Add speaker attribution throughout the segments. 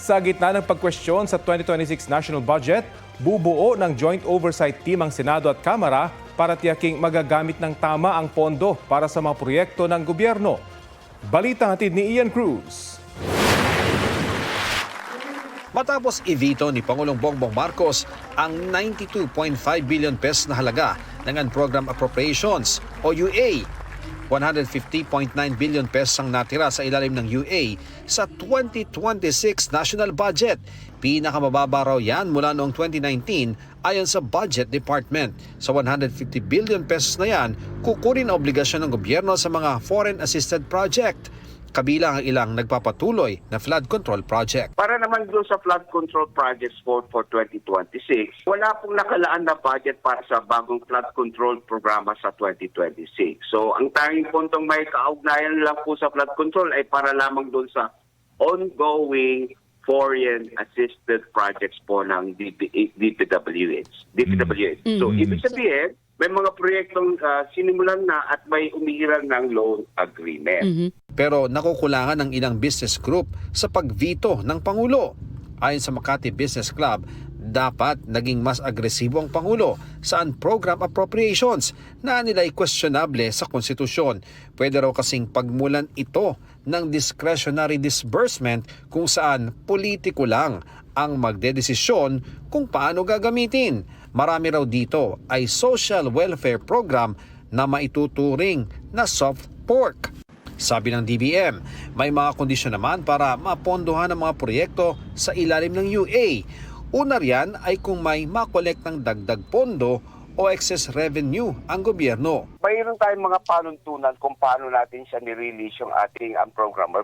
Speaker 1: Sa gitna ng pagkwestiyon sa 2026 national budget, bubuo ng Joint Oversight Team ang Senado at Kamara para tiyaking magagamit ng tama ang pondo para sa mga proyekto ng gobyerno. Balita hatid ni Ian Cruz.
Speaker 2: Matapos i-veto ni Pangulong Bongbong Marcos ang 92.5 billion pesos na halaga ng Unprogrammed Appropriations o UA, 150.9 billion pesos ang natira sa ilalim ng UA sa 2026 national budget. Pinakamababa raw yan mula noong 2019 ayon sa Budget Department. Sa 150 billion pesos na yan, kukunin ang obligasyon ng gobyerno sa mga foreign assisted project. Kabilang ang ilang nagpapatuloy na flood control project.
Speaker 3: Para naman doon sa flood control projects for 2026, wala pong nakalaan na budget para sa bagong flood control programa sa 2026. So ang tanging puntong may kaugnayan lang po sa flood control ay para lamang doon sa ongoing foreign assisted projects po ng DPWH. So ibig sabihin, may mga proyektong sinimulan na at may umihiral ng loan agreement.
Speaker 2: Pero nakukulangan ng ilang business group sa pag-veto ng Pangulo. Ayon sa Makati Business Club, dapat naging mas agresibo ang Pangulo sa unprogrammed appropriations na nila'y questionable sa konstitusyon. Pwede raw kasing pagmulan ito ng discretionary disbursement kung saan politiko lang ang magdedesisyon kung paano gagamitin. Marami raw dito ay social welfare program na maituturing na soft pork. Sabi ng DBM, may mga kondisyon naman para mapondohan ang mga proyekto sa ilalim ng UA. Una riyan ay kung may makolekt ng dagdag pondo o excess revenue ang gobyerno.
Speaker 3: Mayroon tayong mga panuntunan kung paano natin siya ni-release yung ating program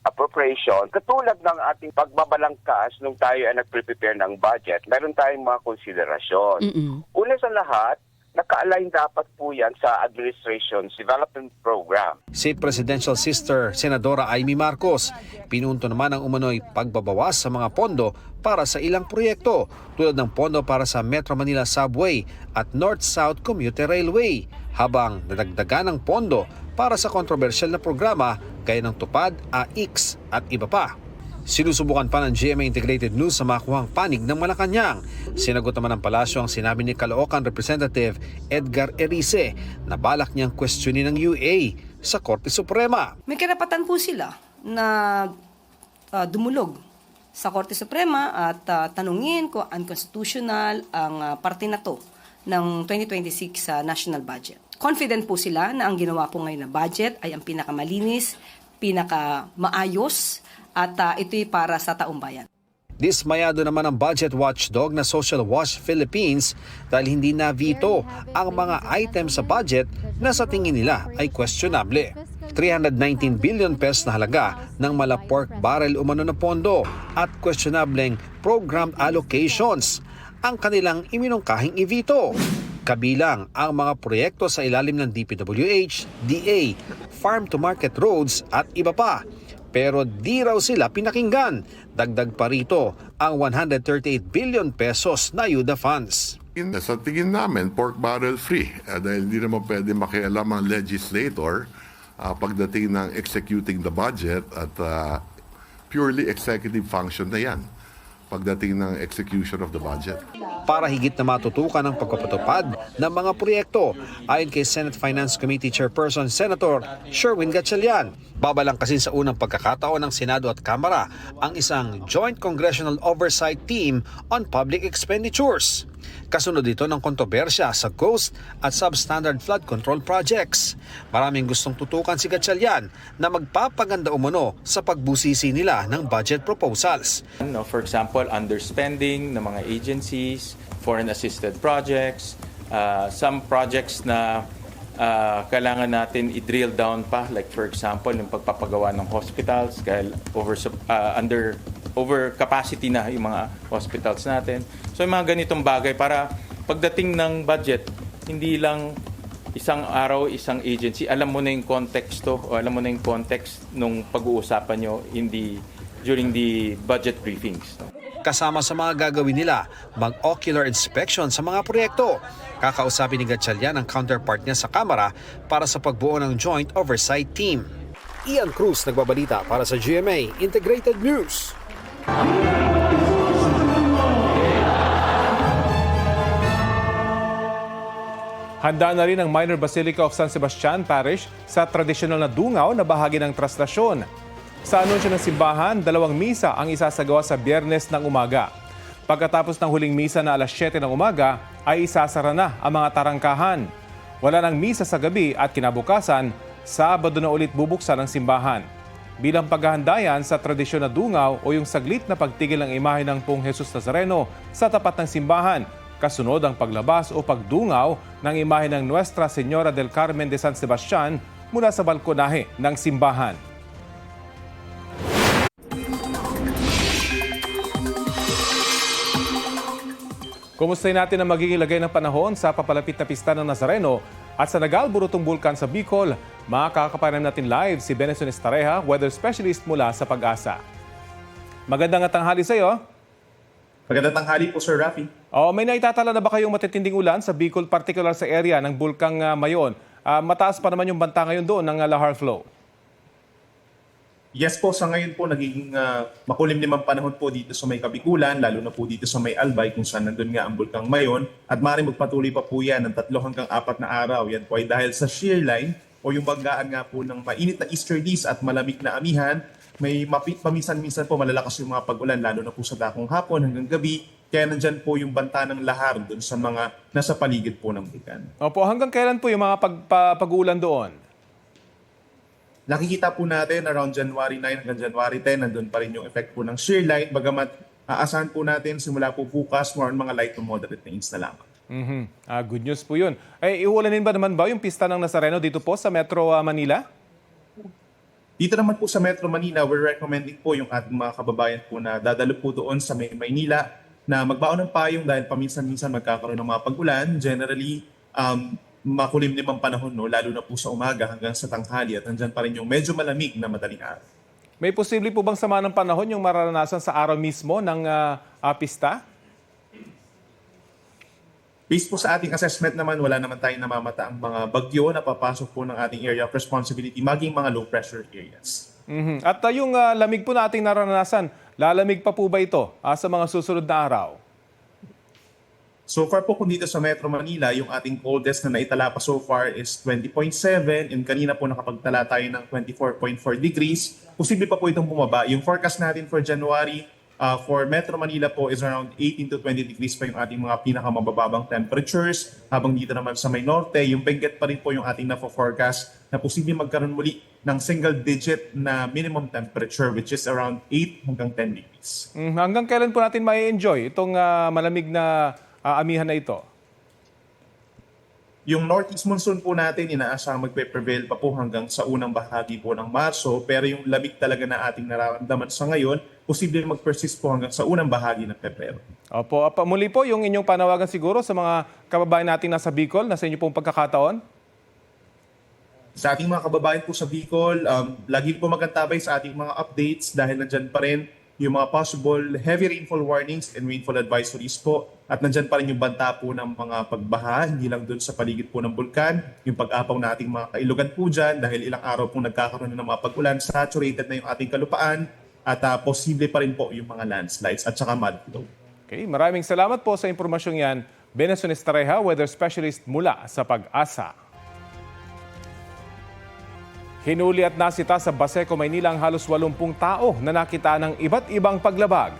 Speaker 3: appropriation. Katulad ng ating pagbabalangkas nung tayo ay nag-prepare ng budget, mayroon tayong mga konsiderasyon. Una sa lahat, naka-align dapat po yan sa Administration's Development Program.
Speaker 2: Si Presidential Sister Senadora Amy Marcos, pinunto naman ang umano'y pagbabawas sa mga pondo para sa ilang proyekto tulad ng pondo para sa Metro Manila Subway at North-South Commuter Railway, habang nadagdagan ng pondo para sa kontrobersyal na programa gaya ng Tupad, AIX at iba pa. Sinusubukan pa ng GMA Integrated News sa makuhang panig ng Malacanang. Sinagot naman ng palasyo ang sinabi ni Caloocan Representative Edgar Erice na balak niyang questionin ng UA sa Korte Suprema.
Speaker 4: May karapatan po sila na dumulog sa Korte Suprema at tanungin kung unconstitutional ang parte na to ng 2026 national budget. Confident po sila na ang ginawa po ngayon na budget ay ang pinakamalinis, pinakamaayos, at ito'y para sa taong bayan.
Speaker 2: Dismayado naman ang budget watchdog na Social Watch Philippines dahil hindi na-veto ang mga items sa budget na sa tingin nila ay questionable. 319 billion pesos na halaga ng mala pork barrel umano na pondo at questionableng programmed allocations ang kanilang iminungkahing i-veto. Kabilang ang mga proyekto sa ilalim ng DPWH, DA, farm to market roads at iba pa. Pero di raw sila pinakinggan. Dagdag pa rito ang 138 billion pesos na ayuda funds.
Speaker 5: Sa tingin namin, pork barrel free. Dahil hindi naman pwede makialam ang legislator pagdating ng executing the budget at purely executive function na yan pagdating ng execution of the budget.
Speaker 2: Para higit na matutukan ang pagpapatupad ng mga proyekto, ayon kay Senate Finance Committee Chairperson Senator Sherwin Gatchalian, babalangkasin sa unang pagkakataon ng Senado at Kamara ang isang Joint Congressional Oversight Team on Public Expenditures. Kasunod dito ng kontrobersya sa ghost at substandard flood control projects. Maraming gustong tutukan si Gatchalian na magpapaganda umano sa pagbusisi nila ng budget proposals.
Speaker 6: For example, underspending ng mga agencies, foreign assisted projects, some projects na kailangan natin i-drill down pa, like for example, yung pagpapagawa ng hospitals dahil over capacity na yung mga hospitals natin. So yung mga ganitong bagay para pagdating ng budget, hindi lang isang araw, isang agency, alam mo na yung konteksto o alam mo na yung context nung pag-uusapan nyo during the budget briefings.
Speaker 2: Kasama sa mga gagawin nila, mag-ocular inspection sa mga proyekto. Kakausapin ni Gatchalian ang counterpart niya sa Kamara para sa pagbuo ng Joint Oversight Team. Ian Cruz nagbabalita para sa GMA Integrated News.
Speaker 1: Handa na rin ang Minor Basilica of San Sebastian Parish sa tradisyonal na dungaw na bahagi ng traslasyon. Sa anunsyo ng simbahan, 2 misa ang isasagawa sa Biyernes ng umaga. Pagkatapos ng huling misa na alas 7 ng umaga, ay isasara na ang mga tarangkahan. Wala nang misa sa gabi at kinabukasan, Sabado na ulit bubuksan ang simbahan. Bilang paghahandayan sa tradisyon na dungaw o yung saglit na pagtigil ng imahe ng Pong Jesus Nazareno sa tapat ng simbahan, kasunod ang paglabas o pagdungaw ng imahe ng Nuestra Señora del Carmen de San Sebastian mula sa balkonahe ng simbahan. Kumustahin natin ang magiging lagay ng panahon sa papalapit na pista ng Nazareno at sa nagalburutong bulkan sa Bicol. Makakapanayam natin live si Benson Estareja, weather specialist mula sa Pag-asa. Magandang tanghali sa iyo.
Speaker 7: Magandang tanghali po, Sir Rafi.
Speaker 1: May naitatala na ba kayong matitinding ulan sa Bicol, particular sa area ng Bulkang Mayon? Mataas pa naman yung banta ngayon doon ng lahar flow.
Speaker 7: Yes po, sa ngayon po nagiging makulim naman panahon po dito sa may Kabikulan, lalo na po dito sa may Albay kung saan nandun nga ang Bulkang Mayon. At maaaring magpatuloy pa po yan ng 3 hanggang 4 na araw. Yan po ay dahil sa shear line o yung banggaan nga po ng mainit na easterlies at malamig na amihan. May paminsan-minsan po malalakas yung mga pag-ulan, lalo na po sa dakong hapon hanggang gabi. Kaya nandyan po yung banta ng lahar doon sa mga nasa paligid po ng bulkan.
Speaker 1: Opo, hanggang kailan po yung mga pag-uulan doon?
Speaker 7: Nakikita po natin around January 9 hanggang January 10, nandun pa rin yung effect po ng shear line. Bagamat aasahan po natin simula po bukas, more on mga light to moderate rains na lamang.
Speaker 1: Good news po yun. Iulanin ba naman ba yung pista ng Nazareno dito po sa Metro Manila?
Speaker 7: Dito naman po sa Metro Manila, we're recommending po yung ating mga kababayan po na dadalo po doon sa Maynila na magbaon ng payong dahil paminsan-minsan magkakaroon ng mga pag-ulan. Generally, makulim naman panahon, no? Lalo na po sa umaga hanggang sa tanghali at nandyan pa rin yung medyo malamig na madaling araw.
Speaker 1: May posible po bang sama ng panahon yung mararanasan sa araw mismo ng pista?
Speaker 7: Based po sa ating assessment naman, wala naman tayong namamata ang mga bagyo na papasok po ng ating area of responsibility, maging mga low pressure areas.
Speaker 1: At yung lamig po na ating naranasan, lalamig pa po ba ito sa mga susunod na araw?
Speaker 7: So far po kung dito sa Metro Manila, yung ating coldest na naitala pa so far is 20.7 and kanina po nakapagtala tayo ng 24.4 degrees. Posible pa po itong bumaba. Yung forecast natin for January for Metro Manila po is around 18 to 20 degrees pa yung ating mga pinakamabababang temperatures. Habang dito naman sa may norte, yung Benguet pa rin po yung ating na-forecast na posible magkaroon muli ng single digit na minimum temperature which is around 8 hanggang 10 degrees.
Speaker 1: Hanggang kailan po natin mai-enjoy itong malamig na amihan na ito?
Speaker 7: Yung northeast monsoon po natin, inaasang magpe-prevail pa po hanggang sa unang bahagi po ng Marso. Pero yung lamig talaga na ating nararamdaman sa ngayon, posible mag-persist po hanggang sa unang bahagi ng Pebrero.
Speaker 1: Opo, muli po yung inyong panawagan siguro sa mga kababayan nating nasa Bicol, na sa inyo pong pagkakataon?
Speaker 7: Sa ating mga kababayan po sa Bicol, lagi po magantabay sa ating mga updates dahil nandyan pa rin yung mga possible heavy rainfall warnings and rainfall advisories po. At nandyan pa rin yung banta po ng mga pagbaha, hindi lang doon sa paligid po ng bulkan, yung pag-apaw na ating mga kailugan po dyan dahil ilang araw pong nagkakaroon ng mga pag-ulan, saturated na yung ating kalupaan at posible pa rin po yung mga landslides at saka mud flow.
Speaker 1: Okay, maraming salamat po sa impormasyong yan. Benson Estareja, weather specialist mula sa Pag-asa. Hinuli at nasita sa Baseco, Maynila ang halos 80 tao na nakita ng iba't ibang paglabag.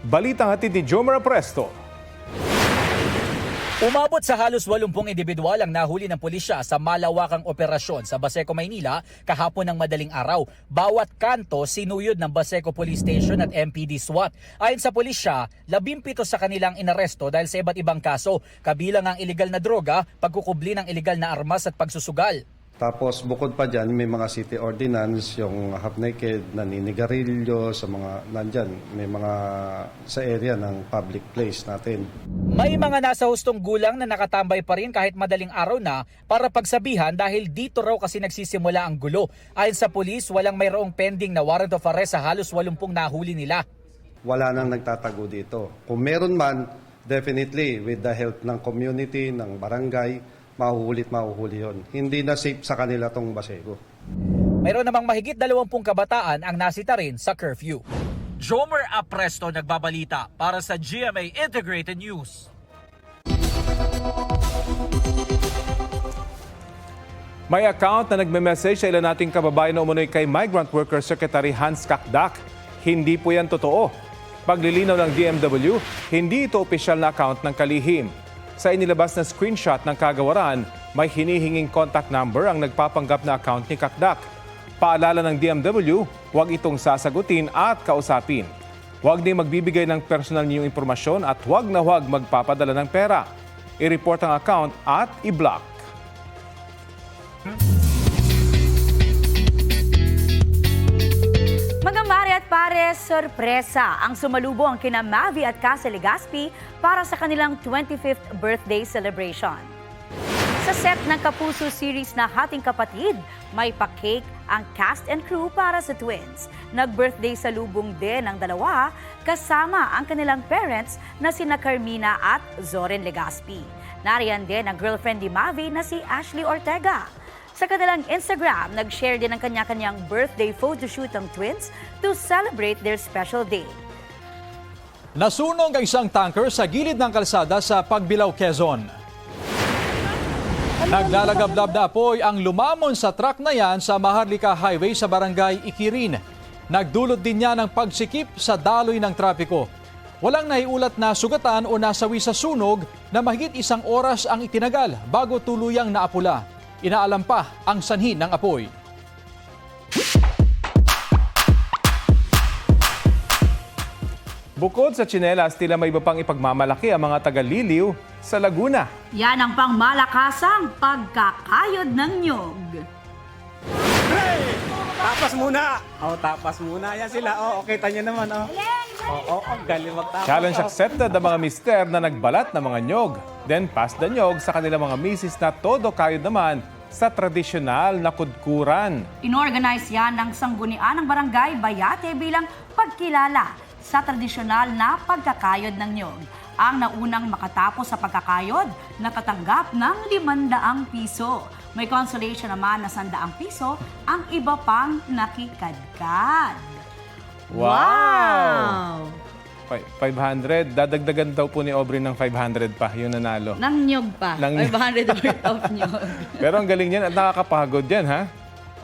Speaker 1: Balitang hatid ni Jomar Presto.
Speaker 8: Umabot sa halos 80 individual ang nahuli ng pulisya sa malawakang operasyon sa Baseco, Maynila kahapon ng madaling araw. Bawat kanto sinuyod ng Baseco Police Station at MPD SWAT. Ayon sa pulisya, 17 sa kanilang inaresto dahil sa iba't ibang kaso, kabilang ang iligal na droga, pagkukubli ng iligal na armas at pagsusugal.
Speaker 9: Tapos bukod pa dyan, may mga city ordinance, yung half-naked, naninigarilyo sa mga nandyan. May mga sa area ng public place natin.
Speaker 8: May mga nasa hustong gulang na nakatambay pa rin kahit madaling araw na para pagsabihan dahil dito raw kasi nagsisimula ang gulo. Ayon sa pulis, walang mayroong pending na warrant of arrest sa halos 80 nahuli nila.
Speaker 9: Wala nang nagtatago dito. Kung meron man, definitely with the help ng community, ng barangay, mahuhuli yun. Hindi na safe sa kanila tong Baseco.
Speaker 8: Mayroon namang mahigit 20 kabataan ang nasita rin sa curfew. Jomer Apresto nagbabalita para sa GMA Integrated News.
Speaker 1: May account na nagme-message sa ilan nating kababayan na umunoy kay Migrant Worker Secretary Hans Kakdak. Hindi po yan totoo. Paglilinaw ng DMW, hindi ito opisyal na account ng kalihim. Sa inilabas na screenshot ng kagawaran, may hinihinging contact number ang nagpapanggap na account ni Kakdak. Paalala ng DMW, huwag itong sasagutin at kausapin. Huwag din magbibigay ng personal niyong impormasyon at huwag na huwag magpapadala ng pera. I-report ang account at i-block.
Speaker 10: Mga mare at pares, sorpresa ang sumalubong kina Mavi at Cassie Legaspi para sa kanilang 25th birthday celebration. Sa set ng Kapuso series na Hating Kapatid, may pa-cake ang cast and crew para sa twins. Nag-birthday salubong din ang dalawa kasama ang kanilang parents na sina Carmina at Zoren Legaspi. Nariyan din ang girlfriend ni Mavi na si Ashley Ortega. Sa kanilang Instagram, nag-share din ang kanya-kanyang birthday photoshoot ang twins to celebrate their special day.
Speaker 11: Nasunog ang isang tanker sa gilid ng kalsada sa Pagbilao, Quezon. Naglalagablab na apoy ang lumamon sa truck na yan sa Maharlika Highway sa Barangay Ikirin. Nagdulot din niya ng pagsikip sa daloy ng trapiko. Walang naiulat na sugatan o nasawi sa sunog na mahigit 1 oras ang itinagal bago tuluyang naapula. Inaalam pa ang sanhi ng apoy.
Speaker 1: Bukod sa tsinelas, tila may iba pang ipagmamalaki ang mga taga-Liliw sa Laguna.
Speaker 10: Yan ang pangmalakasang pagkakayod ng nyog.
Speaker 12: Tapas muna! Tapas muna. Yan sila. Kita nyo naman. Galing magtapas.
Speaker 1: Challenge accepted ang mga mister na nagbalat ng mga nyog. Then pass the nyog sa kanilang mga misis na todo kayod naman sa tradisyonal na kudkuran.
Speaker 10: Inorganize yan ng sanggunian ng barangay Bayate bilang pagkilala sa tradisyonal na pagkakayod ng nyog. Ang naunang makatapos sa pagkakayod, nakatanggap ng 500 piso. May consolation naman na 100 piso, ang iba pang nakikadkad.
Speaker 1: Wow! 500. Dadagdagan daw po ni Aubrey ng 500 pa, yung nanalo.
Speaker 10: Nang nyog pa. 500 worth of nyog.
Speaker 1: Pero ang galing yan at nakakapagod yan, ha?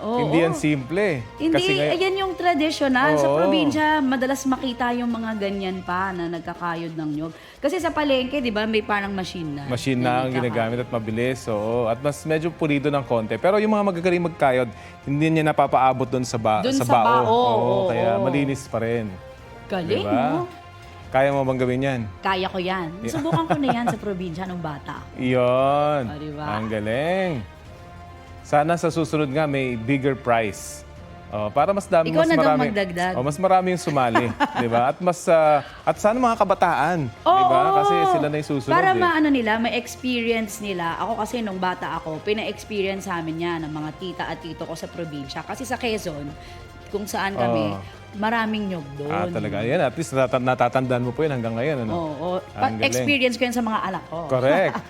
Speaker 10: Oo.
Speaker 1: Hindi yan simple.
Speaker 10: Hindi, ayan yung traditional. Sa
Speaker 1: Oo.
Speaker 10: probinsya, madalas makita yung mga ganyan pa na nagkakayod ng nyog. Kasi sa palengke, di ba, may parang machine na.
Speaker 1: Machine na ang ginagamit at mabilis. Oo. At mas medyo pulido ng konti. Pero yung mga magagaling magkayod, hindi niya napapaabot doon sa bao. Oo, kaya malinis pa rin.
Speaker 10: Galing,
Speaker 1: Diba?
Speaker 10: no?
Speaker 1: Kaya mo bang gawin yan?
Speaker 10: Kaya ko yan. Subukan ko na yan sa probinsya nung bata.
Speaker 1: Iyon.
Speaker 10: O, diba?
Speaker 1: Ang galing. Sana sa susunod nga may bigger prize. Para mas dami,
Speaker 10: Ikaw
Speaker 1: mas
Speaker 10: na daw
Speaker 1: marami.
Speaker 10: magdagdag.
Speaker 1: Mas marami yung sumali, 'di ba? At mas at sana mga kabataan, 'di ba? Kasi sila na yung susunod.
Speaker 10: Para maano nila, may experience nila. Ako kasi nung bata ako, pina-experience sa amin yan ng mga tita at tito ko sa probinsya. Kasi sa Quezon, kung saan kami, maraming nyog doon.
Speaker 1: Talaga. Yan, at least natatandaan mo po yan hanggang ngayon. Ano?
Speaker 10: Oo.
Speaker 1: Ang galing.
Speaker 10: Experience ko yan sa mga anak ko.
Speaker 1: Correct.